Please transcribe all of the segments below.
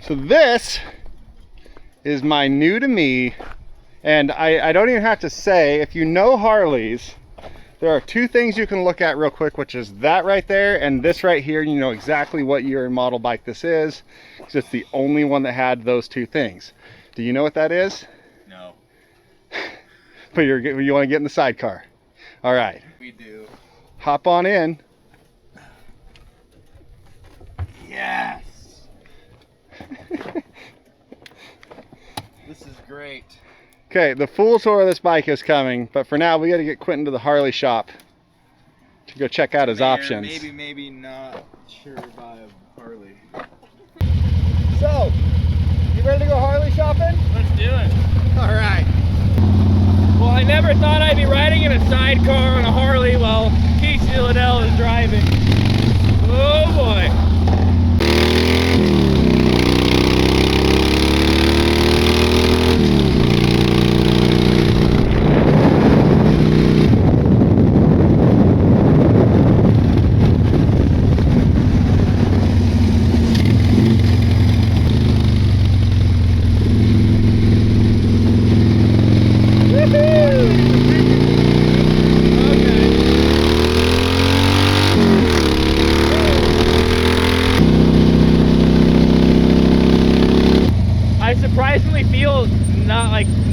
So this is my new to me, and I don't even have to say, if you know Harleys, there are two things you can look at real quick, which is that right there and this right here. You know exactly what year and model bike this is, because it's the only one that had those two things. Do you know what that is? No. But you want to get in the sidecar. All right. We do. Hop on in. Yes. This is great. Okay, the full tour of this bike is coming, but for now we got to get Quinton to the Harley shop to go check out his options. Maybe not sure about a Harley. So, you ready to go Harley shopping? Let's do it. All right. Well, I never thought I'd be riding in a sidecar on a Harley while Casey Liddell is driving. Oh boy.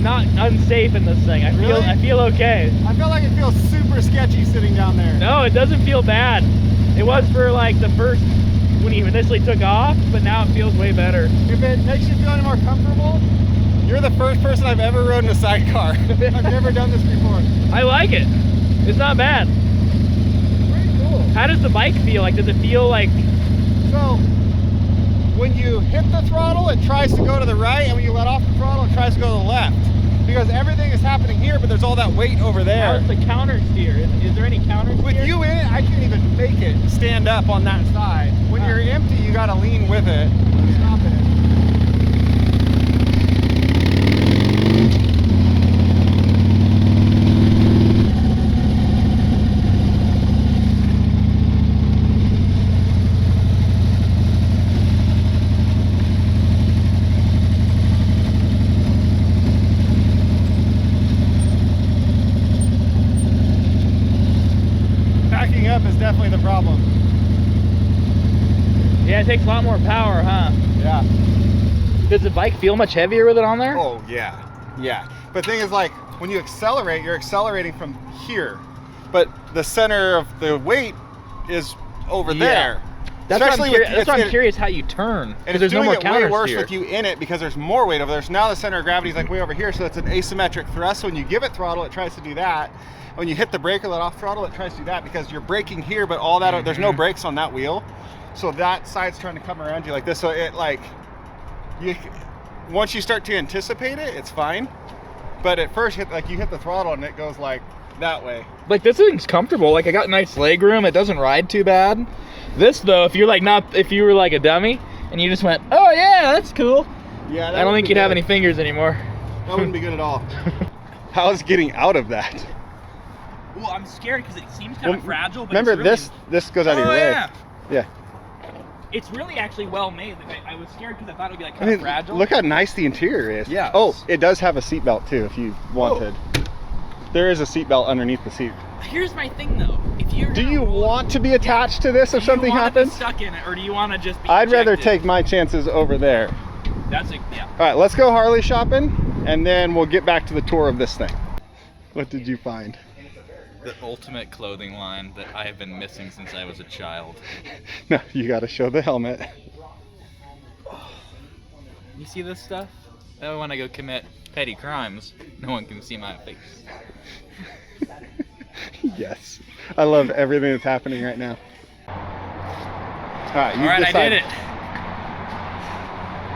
Not unsafe in this thing. I feel okay. I feel like it feels super sketchy sitting down there. No, it doesn't feel bad. It was for like the first, when you initially took off, but now it feels way better. If it makes you feel any more comfortable, you're the first person I've ever rode in a sidecar. I've never done this before. I like it. It's not bad. Pretty cool. How does the bike feel? Like, does it feel like... So, when you hit the throttle, it tries to go to the right, and when you let off the throttle, it tries to go to the left. Because everything is happening here, but there's all that weight over there. How's the counter steer? Is there any counter steer? With you in it, I can't even make it stand up on that side. When you're empty, you gotta lean with it. Stop it. Up is definitely the problem. Yeah, it takes a lot more power, huh? Yeah. Does the bike feel much heavier with it on there? Oh yeah, yeah. But the thing is, like, when you accelerate, you're accelerating from here, but the center of the weight is over there. That's why I'm curious how you turn. And there's no more counter way worse steer. with you in it because there's more weight over there. So now the center of gravity is like way over here, so it's an asymmetric thrust. So when you give it throttle, it tries to do that. When you hit the brake or let off throttle, it tries to do that because you're braking here, but all that there's no brakes on that wheel, so that side's trying to come around you like this. So it once you start to anticipate it, it's fine. But at first, you hit the throttle and it goes like that way. Like, this thing's comfortable. Like, I got nice leg room. It doesn't ride too bad. This though, if you were like a dummy and you just went, oh yeah, that's cool. Yeah. I don't think you'd have any fingers anymore. That wouldn't be good at all. How's getting out of that? Well, I'm scared because it seems kind of fragile. But remember, it's really... this goes out of your leg. Yeah. It's really actually well made. Like, I was scared because I thought it would be like kind of fragile. Look how nice the interior is. Yeah. Oh, it does have a seat belt too if you wanted. Oh. There is a seat belt underneath the seat. Here's my thing though. If you're do you want to be attached to this if something happens? Do you want to be stuck in it, or do you want to just be I'd ejected? rather take my chances over there. Yeah. All right, let's go Harley shopping, and then we'll get back to the tour of this thing. What did you find? The ultimate clothing line that I have been missing since I was a child. No, you got to show the helmet. You see this stuff? That when I go commit petty crimes, no one can see my face. Yes, I love everything that's happening right now. All right, I did it.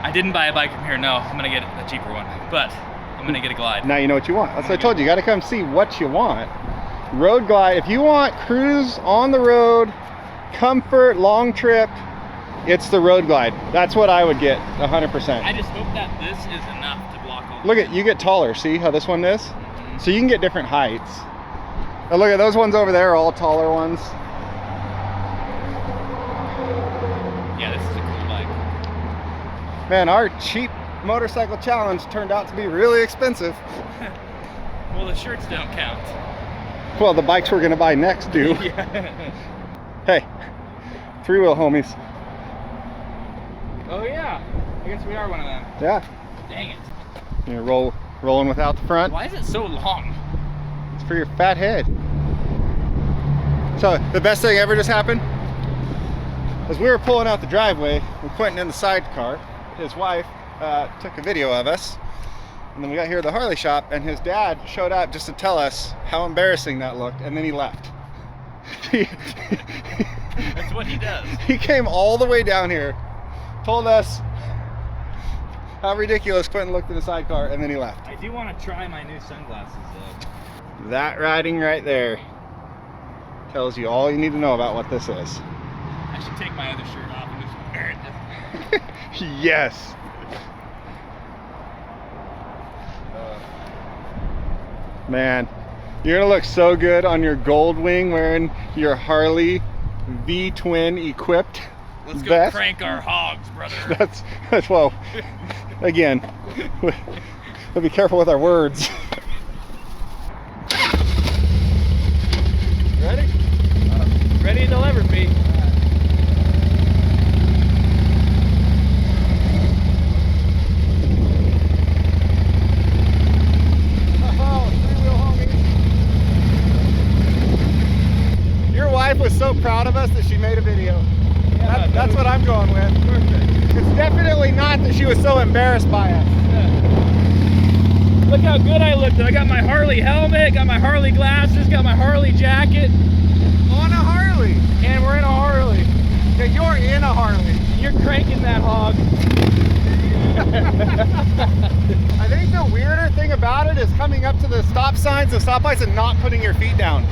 I didn't buy a bike from here. No, I'm gonna get a cheaper one, but I'm gonna get a Glide. Now you know what you want. That's what I told you. You got to come see what you want. Road Glide. If you want cruise on the road, comfort, long trip, it's the Road Glide. That's what I would get, 100%. I just hope that this is enough to block all. Look at you get taller. See how this one is? So you can get different heights. Oh, look at those ones over there, all taller ones. Yeah, this is a cool bike. Man, our cheap motorcycle challenge turned out to be really expensive. Well, the shirts don't count. Well, the bikes we're gonna buy next do. Yeah. Hey, three-wheel homies. Oh yeah, I guess we are one of them. Yeah. Dang it. You're rolling without the front. Why is it so long? It's for your fat head. So the best thing ever just happened as we were pulling out the driveway with Quinton in the sidecar. His wife took a video of us, and then we got here at the Harley shop, and his dad showed up just to tell us how embarrassing that looked, and then he left. That's what he does. He came all the way down here, told us how ridiculous Quinton looked in the sidecar, and then he left. I do want to try my new sunglasses though. That riding right there tells you all you need to know about what this is. I should take my other shirt off and just wear it. Yes. Man, you're gonna look so good on your gold wing wearing your Harley V-twin equipped Let's go vest. crank our hogs, brother. That's well, again, we'll be careful with our words. Ready? Ready to deliver, Pete. Your wife was so proud of us that she made a video. Yeah, That's what I'm going with. Perfect. It's definitely not that she was so embarrassed by us. Yeah. Look how good I looked. I got my Harley helmet, got my Harley glasses, got my Harley jacket. On a Harley. And we're in a Harley. Yeah, you're in a Harley. You're cranking that hog. I think the weirder thing about it is coming up to the stop signs and stoplights and not putting your feet down.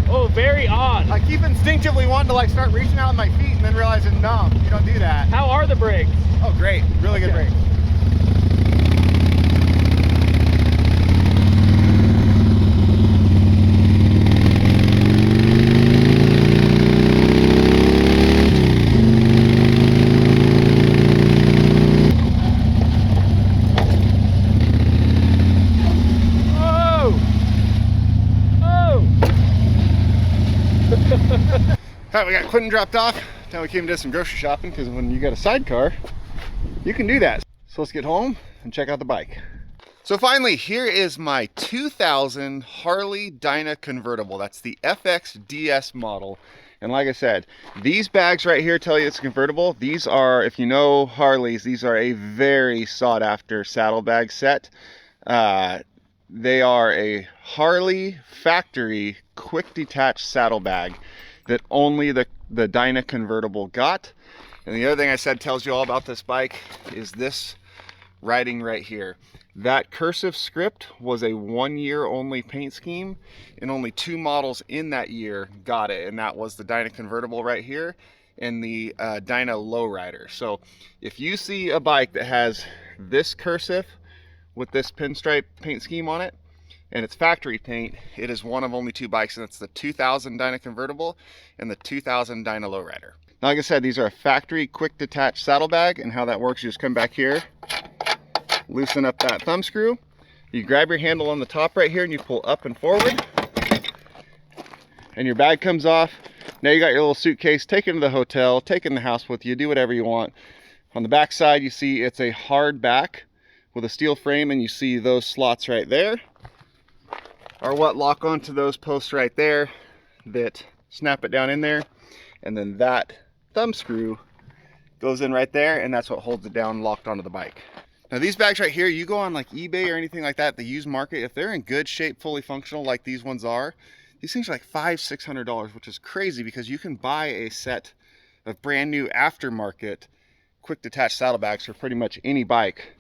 Oh, very odd. I keep instinctively wanting to like start reaching out with my feet and then realizing, no, you don't do that. How are the brakes? Oh, great. Really good brakes. All right, we got Quinton dropped off. Now we came to do some grocery shopping because when you got a sidecar, you can do that. So let's get home and check out the bike. So finally, here is my 2000 Harley Dyna Convertible. That's the FXDS model. And like I said, these bags right here tell you it's convertible. These are, if you know Harleys, these are a very sought after saddlebag set. They are a Harley factory quick detach saddlebag that only the Dyna Convertible got. And the other thing I said tells you all about this bike is this writing right here. That cursive script was a 1 year only paint scheme, and only 2 models in that year got it, and that was the Dyna Convertible right here and the Dyna Lowrider. So if you see a bike that has this cursive with this pinstripe paint scheme on it, and it's factory paint, it is one of only 2 bikes, and it's the 2000 Dyna Convertible and the 2000 Dyna Lowrider. Now, like I said, these are a factory quick detach saddlebag, and how that works, you just come back here, loosen up that thumb screw, you grab your handle on the top right here, and you pull up and forward, and your bag comes off. Now you got your little suitcase, take it to the hotel, take it in the house with you, do whatever you want. On the back side, you see it's a hard back with a steel frame, and you see those slots right there are what lock onto those posts right there that snap it down in there, and then that thumb screw goes in right there, and that's what holds it down locked onto the bike. Now these bags right here, you go on like eBay or anything like that, the used market, if they're in good shape, fully functional like these ones are, these things are like $500-600, which is crazy because you can buy a set of brand new aftermarket quick detach saddlebags for pretty much any bike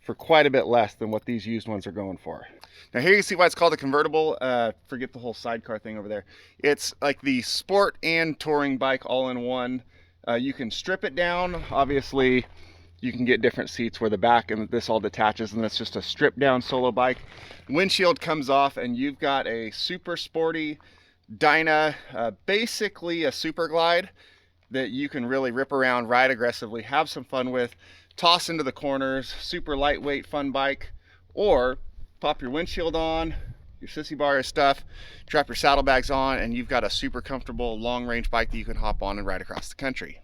for quite a bit less than what these used ones are going for. Now here you see why it's called a convertible. Forget the whole sidecar thing over there. It's like the sport and touring bike all in one. You can strip it down. Obviously, you can get different seats where the back and this all detaches, and it's just a stripped down solo bike. Windshield comes off, and you've got a super sporty Dyna, basically a super glide that you can really rip around, ride aggressively, have some fun with. toss into the corners, super lightweight, fun bike. Or pop your windshield on, your sissy bar of stuff, drop your saddlebags on, and you've got a super comfortable long range bike that you can hop on and ride across the country.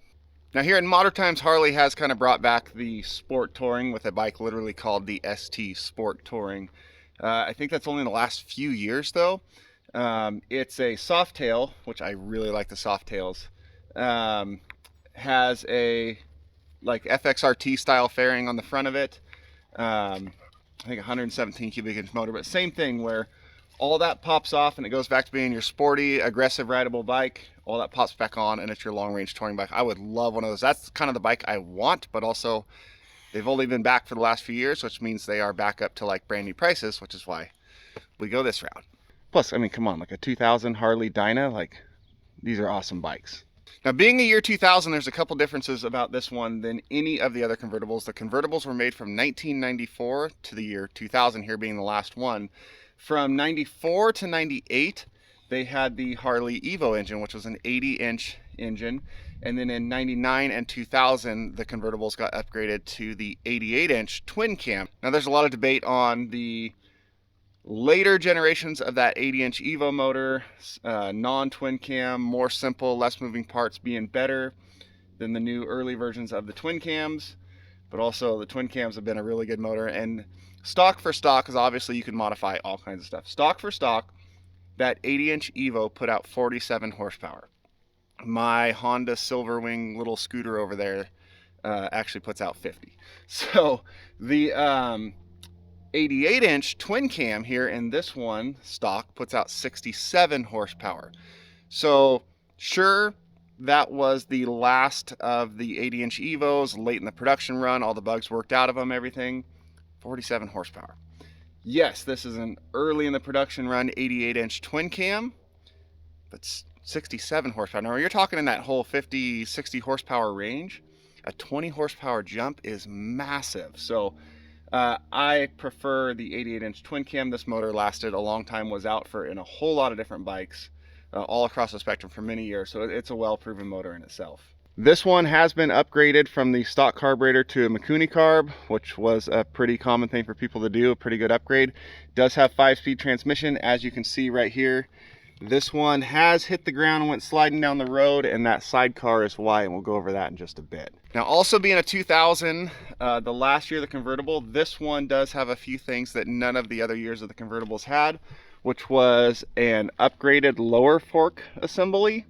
Now here in modern times, Harley has kind of brought back the sport touring with a bike literally called the ST Sport Touring. I think that's only in the last few years though. It's a soft tail, which I really like the soft tails. Has a like FXRT style fairing on the front of it. I think 117 cubic inch motor, but same thing where all that pops off and it goes back to being your sporty, aggressive, rideable bike. All that pops back on and it's your long range touring bike. I would love one of those. That's kind of the bike I want, but also they've only been back for the last few years, which means they are back up to like brand new prices, which is why we go this route. Plus, I mean, come on, like a 2000 Harley Dyna, like these are awesome bikes. Now, being a year 2000, there's a couple differences about this one than any of the other convertibles. The convertibles were made from 1994 to the year 2000, here being the last one. From 94 to 98, they had the Harley Evo engine, which was an 80-inch engine. And then in 99 and 2000, the convertibles got upgraded to the 88-inch twin cam. Now, there's a lot of debate on the later generations of that 80-inch Evo motor, non-twin cam, more simple, less moving parts being better than the new early versions of the twin cams. But also the twin cams have been a really good motor. And stock for stock, because obviously you can modify all kinds of stuff. Stock for stock, that 80-inch Evo put out 47 horsepower. My Honda Silverwing little scooter over there actually puts out 50. So the 88-inch twin cam here in this one stock puts out 67 horsepower. So sure, that was the last of the 80-inch Evos, late in the production run, all the bugs worked out of them, everything. 47 horsepower. Yes, this is an early in the production run 88-inch twin cam, but 67 horsepower. Now, you're talking in that whole 50, 60 horsepower range. A 20 horsepower jump is massive. So I prefer the 88-inch twin cam. This motor lasted a long time, was out for in a whole lot of different bikes all across the spectrum for many years. So it's a well-proven motor in itself. This one has been upgraded from the stock carburetor to a Mikuni carb, which was a pretty common thing for people to do, a pretty good upgrade. It does have 5-speed transmission, as you can see right here. This one has hit the ground and went sliding down the road, and that sidecar is why, and we'll go over that in just a bit. Now, also being a 2000, the last year of the convertible, this one does have a few things that none of the other years of the convertibles had, which was an upgraded lower fork assembly,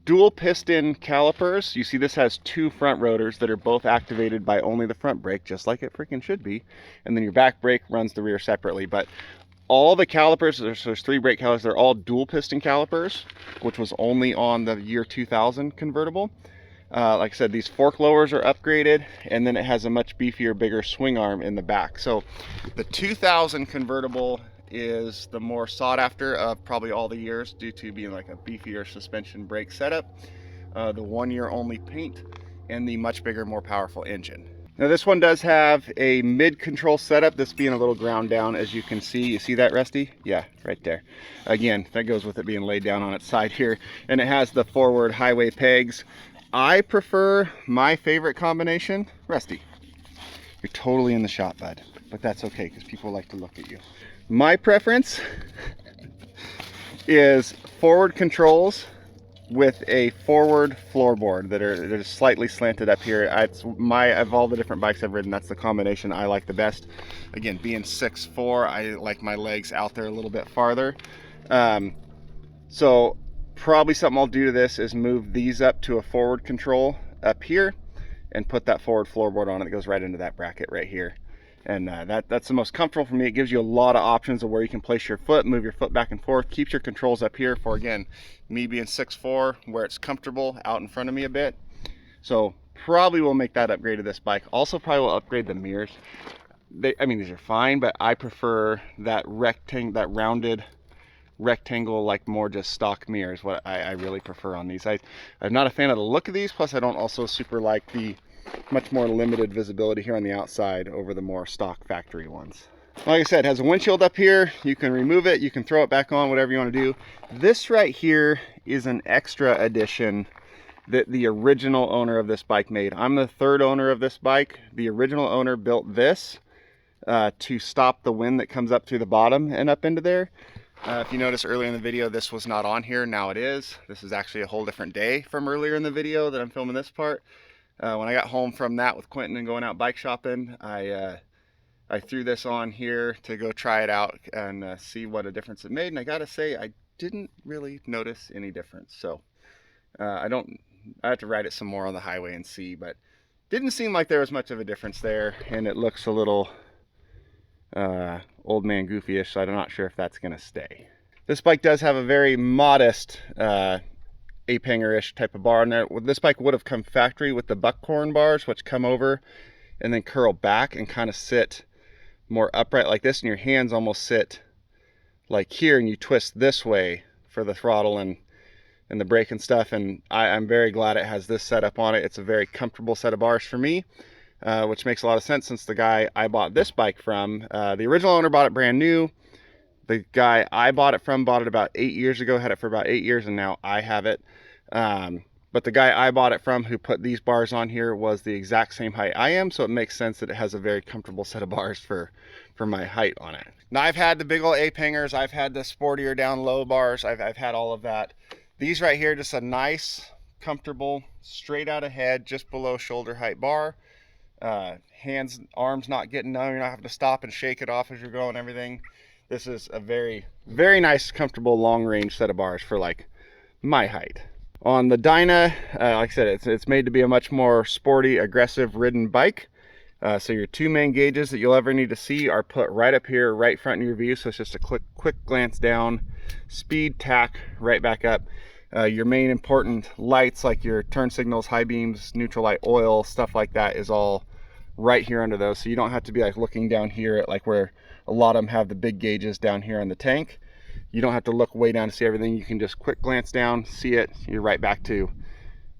dual piston calipers. You see this has 2 front rotors that are both activated by only the front brake, just like it freaking should be. And then your back brake runs the rear separately. But all the calipers, there's 3 brake calipers, they're all dual piston calipers, which was only on the year 2000 convertible. Like I said, these fork lowers are upgraded, and then it has a much beefier, bigger swing arm in the back. So the 2000 convertible is the more sought after of probably all the years due to being like a beefier suspension brake setup, the 1 year only paint, and the much bigger, more powerful engine. Now this one does have a mid control setup, this being a little ground down, as you can see. You see that, Rusty? Yeah, right there. Again, that goes with it being laid down on its side here. And it has the forward highway pegs. I prefer my favorite combination. Rusty, you're totally in the shot, bud, but that's okay because people like to look at you. My preference is forward controls with a forward floorboard that are slightly slanted up here. It's of all the different bikes I've ridden, that's the combination I like the best. Again, being 6'4", I like my legs out there a little bit farther. So probably something I'll do to this is move these up to a forward control up here and put that forward floorboard on it. It goes right into that bracket right here. And that's the most comfortable for me. It gives you a lot of options of where you can place your foot, move your foot back and forth, keeps your controls up here for, again, me being 6'4", where it's comfortable out in front of me a bit. So probably will make that upgrade to this bike. Also probably will upgrade the mirrors. I mean, these are fine, but I prefer that rounded rectangle, like more just stock mirrors, what I really prefer on these. I'm not a fan of the look of these, plus I don't also super like the much more limited visibility here on the outside over the more stock factory ones. Like I said, it has a windshield up here. You can remove it, you can throw it back on, whatever you want to do. This right here is an extra addition that the original owner of this bike made. I'm the third owner of this bike. The original owner built this to stop the wind that comes up through the bottom and up into there. If you notice earlier in the video, this was not on here. Now it is. This is actually a whole different day from earlier in the video that I'm filming this part. When I got home from that with Quinton and going out bike shopping, I threw this on here to go try it out and see what a difference it made. And I gotta say, I didn't really notice any difference. So I have to ride it some more on the highway and see, but didn't seem like there was much of a difference there. And it looks a little old man goofy-ish, so I'm not sure if that's gonna stay. This bike does have a very modest ape hanger-ish type of bar on there. This bike would have come factory with the buckhorn bars, which come over and then curl back and kind of sit more upright like this, and your hands almost sit like here, and you twist this way for the throttle and the brake and stuff. And I'm very glad it has this setup on it. It's a very comfortable set of bars for me, which makes a lot of sense since the guy I bought this bike from, the original owner bought it brand new. The guy I bought it from bought it about 8 years ago, had it for about 8 years, and now I have it. But the guy I bought it from who put these bars on here was the exact same height I am, so it makes sense that it has a very comfortable set of bars for my height on it. Now, I've had the big old ape hangers, I've had the sportier down low bars, I've had all of that. These right here, just a nice, comfortable, straight out ahead, just below shoulder height bar. Hands, arms not getting numb, you're not having to stop and shake it off as you're going, everything. This is a very, very nice, comfortable, long range set of bars for like my height. On the Dyna, like I said, it's made to be a much more sporty, aggressive ridden bike. So your two main gauges that you'll ever need to see are put right up here, right front in your view. So it's just a quick glance down, speed, tack, right back up. Your main important lights like your turn signals, high beams, neutral light, oil, stuff like that is all right here under those. So you don't have to be like looking down here at like where a lot of them have the big gauges down here on the tank. You don't have to look way down to see everything. You can just quick glance down, see it, you're right back to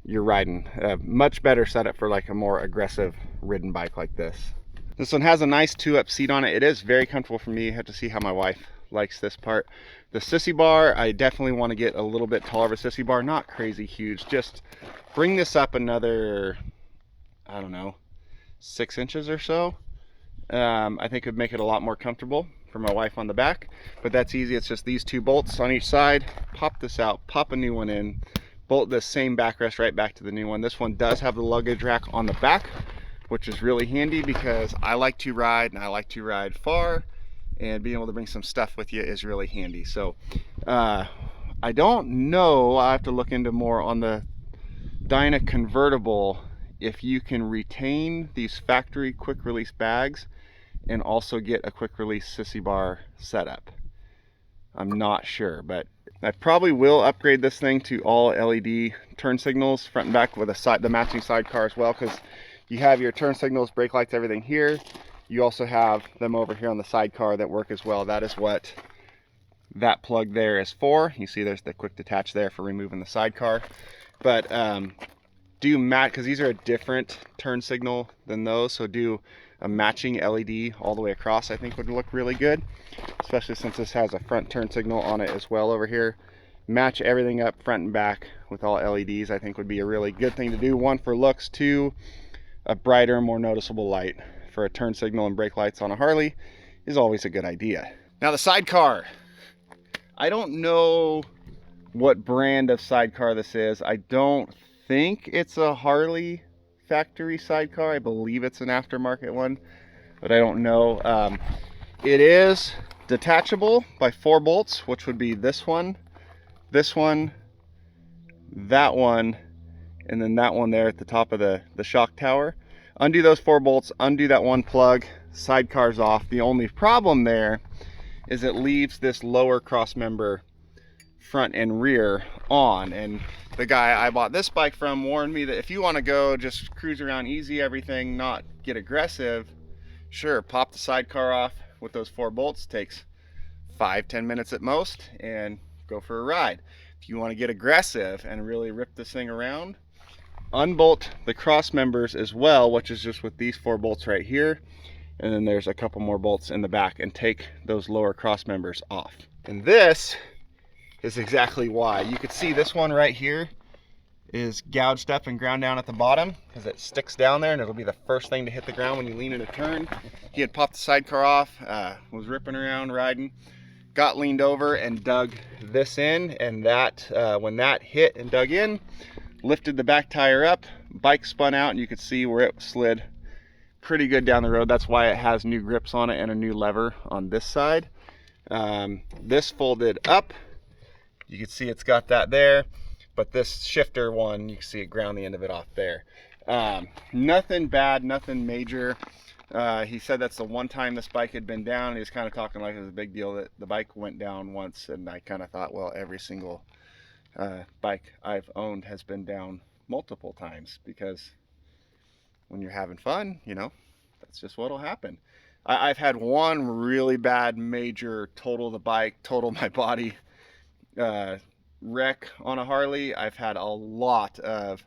your riding. Much better setup for like a more aggressive ridden bike like this. This one has a nice 2-up seat on it. It is very comfortable for me. I have to see how my wife likes this part. The sissy bar, I definitely want to get a little bit taller of a sissy bar, not crazy huge. Just bring this up another, I don't know, 6 inches or so. I think it would make it a lot more comfortable for my wife on the back, but that's easy. It's just these 2 bolts on each side. Pop this out, pop a new one in, bolt this same backrest right back to the new one. This one does have the luggage rack on the back, which is really handy because I like to ride and I like to ride far, and being able to bring some stuff with you is really handy. So I don't know, I have to look into more on the Dyna Convertible if you can retain these factory quick release bags and also get a quick release sissy bar setup. I'm not sure, but I probably will upgrade this thing to all LED turn signals front and back with the matching sidecar as well, because you have your turn signals, brake lights, everything here. You also have them over here on the sidecar that work as well. That is what that plug there is for. You see there's the quick detach there for removing the sidecar. But do match, because these are a different turn signal than those, so do a matching LED all the way across, I think would look really good, especially since this has a front turn signal on it as well over here. Match everything up front and back with all LEDs, I think would be a really good thing to do. One, for looks. Two, a brighter, more noticeable light for a turn signal and brake lights on a Harley is always a good idea. Now the sidecar, I don't know what brand of sidecar this is. I don't think it's a Harley factory sidecar. I believe it's an aftermarket one, but I don't know. It is detachable by 4 bolts, which would be this one, that one, and then that one there at the top of the shock tower. Undo those 4 bolts, undo that one plug, sidecar's off. The only problem there is it leaves this lower cross member front and rear on, and the guy I bought this bike from warned me that if you want to go just cruise around easy, everything, not get aggressive, sure, pop the sidecar off with those 4 bolts. Takes 5-10 minutes at most, and go for a ride. If you want to get aggressive and really rip this thing around, unbolt the cross members as well, which is just with these 4 bolts right here, and then there's a couple more bolts in the back, and take those lower cross members off. And this is exactly why. You could see this one right here is gouged up and ground down at the bottom because it sticks down there and it'll be the first thing to hit the ground when you lean in a turn. He had popped the sidecar off, was ripping around riding, got leaned over and dug this in, and that when that hit and dug in, lifted the back tire up, bike spun out, and you could see where it slid pretty good down the road. That's why it has new grips on it and a new lever on this side. This folded up, you can see it's got that there, but this shifter one, you can see it ground the end of it off there. Nothing bad, nothing major. He said that's the one time this bike had been down. He was kind of talking like it was a big deal that the bike went down once, and I kind of thought, well, every single bike I've owned has been down multiple times, because when you're having fun, you know, that's just what'll happen. I've had one really bad major total the bike, total my body wreck on a Harley. I've had a lot of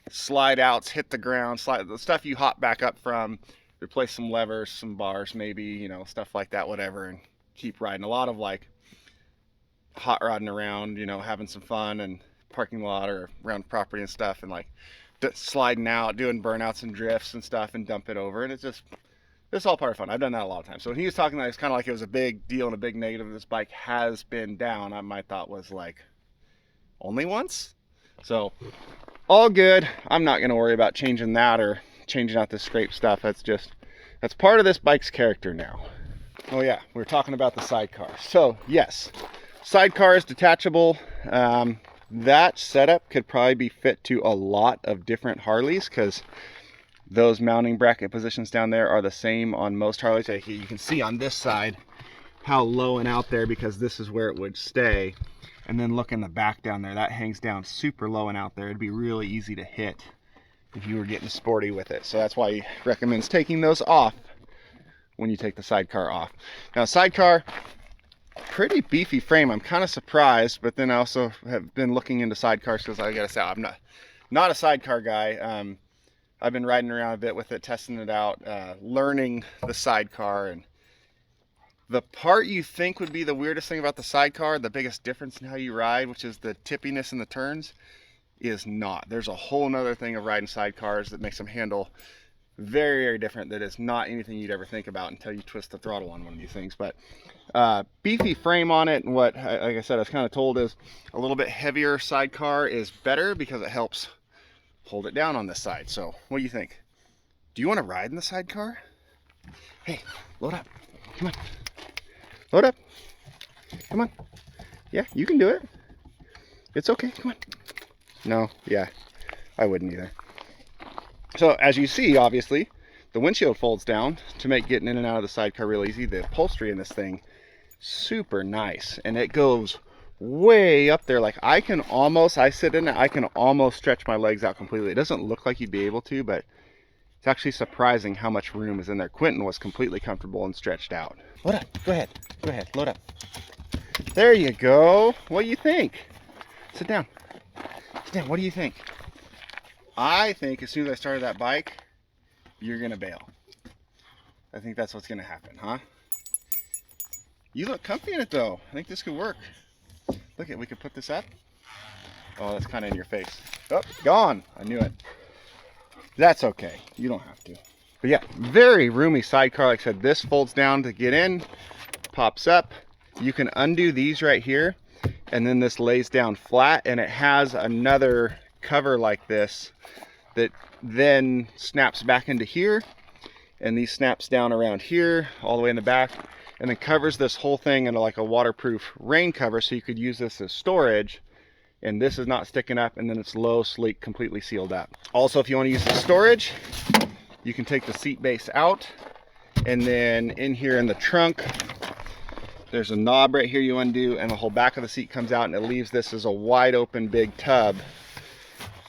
slide outs, hit the ground, the stuff you hop back up from, replace some levers, some bars maybe, you know, stuff like that, whatever, and keep riding. A lot of like hot rodding around, you know, having some fun and parking lot or around property and stuff, and like sliding out, doing burnouts and drifts and stuff, and dump it over. And it's all part of fun. I've done that a lot of times. So when he was talking, it's kind of like it was a big deal and a big negative. This bike has been down. My thought was like, only once? So all good. I'm not going to worry about changing that or changing out the scrape stuff. That's part of this bike's character now. Oh yeah, we were talking about the sidecar. So yes, sidecar is detachable. That setup could probably be fit to a lot of different Harleys, because those mounting bracket positions down there are the same on most Harleys. You can see on this side how low and out there, because this is where it would stay. And then look in the back down there, that hangs down super low and out there. It'd be really easy to hit if you were getting sporty with it. So that's why he recommends taking those off when you take the sidecar off. Now sidecar, pretty beefy frame. I'm kind of surprised, but then I also have been looking into sidecars, because I gotta say, I'm not a sidecar guy. I've been riding around a bit with it, testing it out, learning the sidecar, and the part you think would be the weirdest thing about the sidecar, the biggest difference in how you ride, which is the tippiness in the turns, is not. There's a whole nother thing of riding sidecars that makes them handle very, very different. That is not anything you'd ever think about until you twist the throttle on one of these things. But beefy frame on it, and what, like I said, I was kind of told is a little bit heavier sidecar is better, because it helps hold it down on this side. So what do you think? Do you want to ride in the sidecar? Hey, load up. Come on. Load up. Come on. Yeah, you can do it. It's okay. Come on. No, yeah, I wouldn't either. So as you see, obviously, the windshield folds down to make getting in and out of the sidecar real easy. The upholstery in this thing, super nice. And it goes way up there. Like I sit in it, I can almost stretch my legs out completely. It doesn't look like you'd be able to, but it's actually surprising how much room is in there. Quinton was completely comfortable and stretched out. Load up, go ahead, load up. There you go. What do you think? Sit down. What do you think? I think as soon as I started that bike, you're gonna bail. I think that's what's gonna happen, huh? You look comfy in it though. I think this could work. Look we could put this up. Oh, that's kind of in your face. Oh, gone. I knew it. That's okay. You don't have to. But yeah, very roomy sidecar. Like I said, this folds down to get in, pops up. You can undo these right here, and then this lays down flat, and it has another cover like this that then snaps back into here, and these snaps down around here all the way in the back, and then covers this whole thing into like a waterproof rain cover, so you could use this as storage. And this is not sticking up, and then it's low, sleek, completely sealed up. Also, if you want to use the storage, you can take the seat base out, and then in here in the trunk, there's a knob right here you undo, and the whole back of the seat comes out, and it leaves this as a wide open big tub.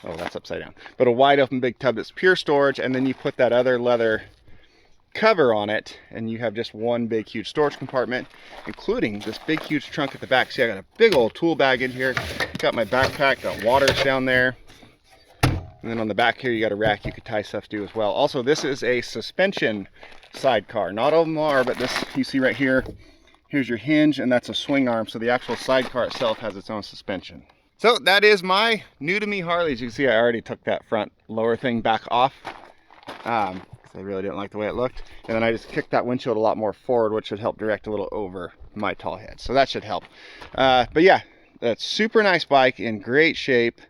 Oh, that's upside down. But a wide open big tub that's pure storage, and then you put that other leather cover on it, and you have just one big huge storage compartment, including this big huge trunk at the back. See, I got a big old tool bag in here, got my backpack, got waters down there, and then on the back here you got a rack you could tie stuff to as well. Also, this is a suspension sidecar. Not all of them are, but this you see right here, here's your hinge, and that's a swing arm, so the actual sidecar itself has its own suspension. So that is my new to me Harley. As you can see, I already took that front lower thing back off. Because I really didn't like the way it looked. And then I just kicked that windshield a lot more forward, which should help direct a little over my tall head. So that should help. But yeah, that's super nice bike, in great shape.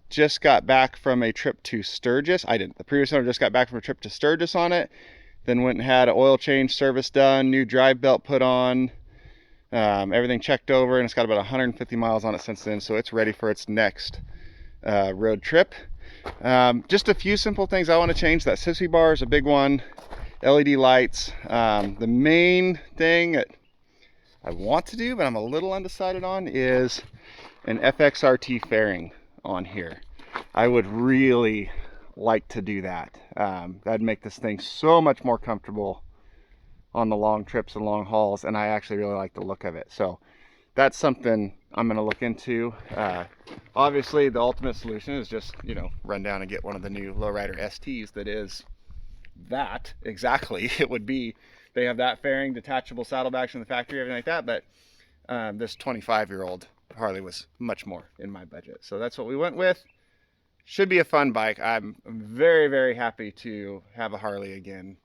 Just got back from a trip to Sturgis. I didn't. The previous owner just got back from a trip to Sturgis on it. Then went and had an oil change service done, new drive belt put on. Everything checked over, and it's got about 150 miles on it since then, so it's ready for its next road trip. Just a few simple things I want to change. That sissy bar is a big one. LED lights. The main thing that I want to do, but I'm a little undecided on, is an FXRT fairing on here. I would really like to do that. That'd make this thing so much more comfortable on the long trips and long hauls, and I actually really like the look of it. So that's something I'm going to look into. Obviously the ultimate solution is just, you know, run down and get one of the new lowrider STs that is that exactly. It would be, they have that fairing, detachable saddlebags from the factory, everything like that, but this 25-year-old Harley was much more in my budget, so that's what we went with. Should be a fun bike. I'm very, very happy to have a Harley again.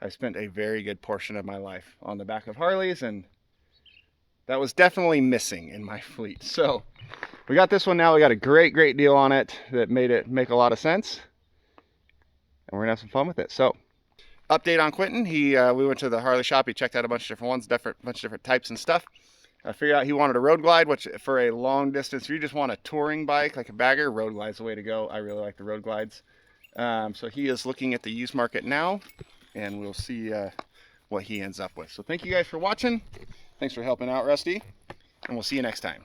I spent a very good portion of my life on the back of Harleys, and that was definitely missing in my fleet. So we got this one now. We got a great deal on it that made it make a lot of sense, and we're gonna have some fun with it. So update on Quinton. We went to the Harley shop. He checked out a bunch of different ones, bunch of different types and stuff. I figured out he wanted a road glide, which for a long distance, if you just want a touring bike like a bagger, road glide's the way to go. I really like the road glides. So he is looking at the used market now, and we'll see what he ends up with. So thank you guys for watching. Thanks for helping out, Rusty, and we'll see you next time.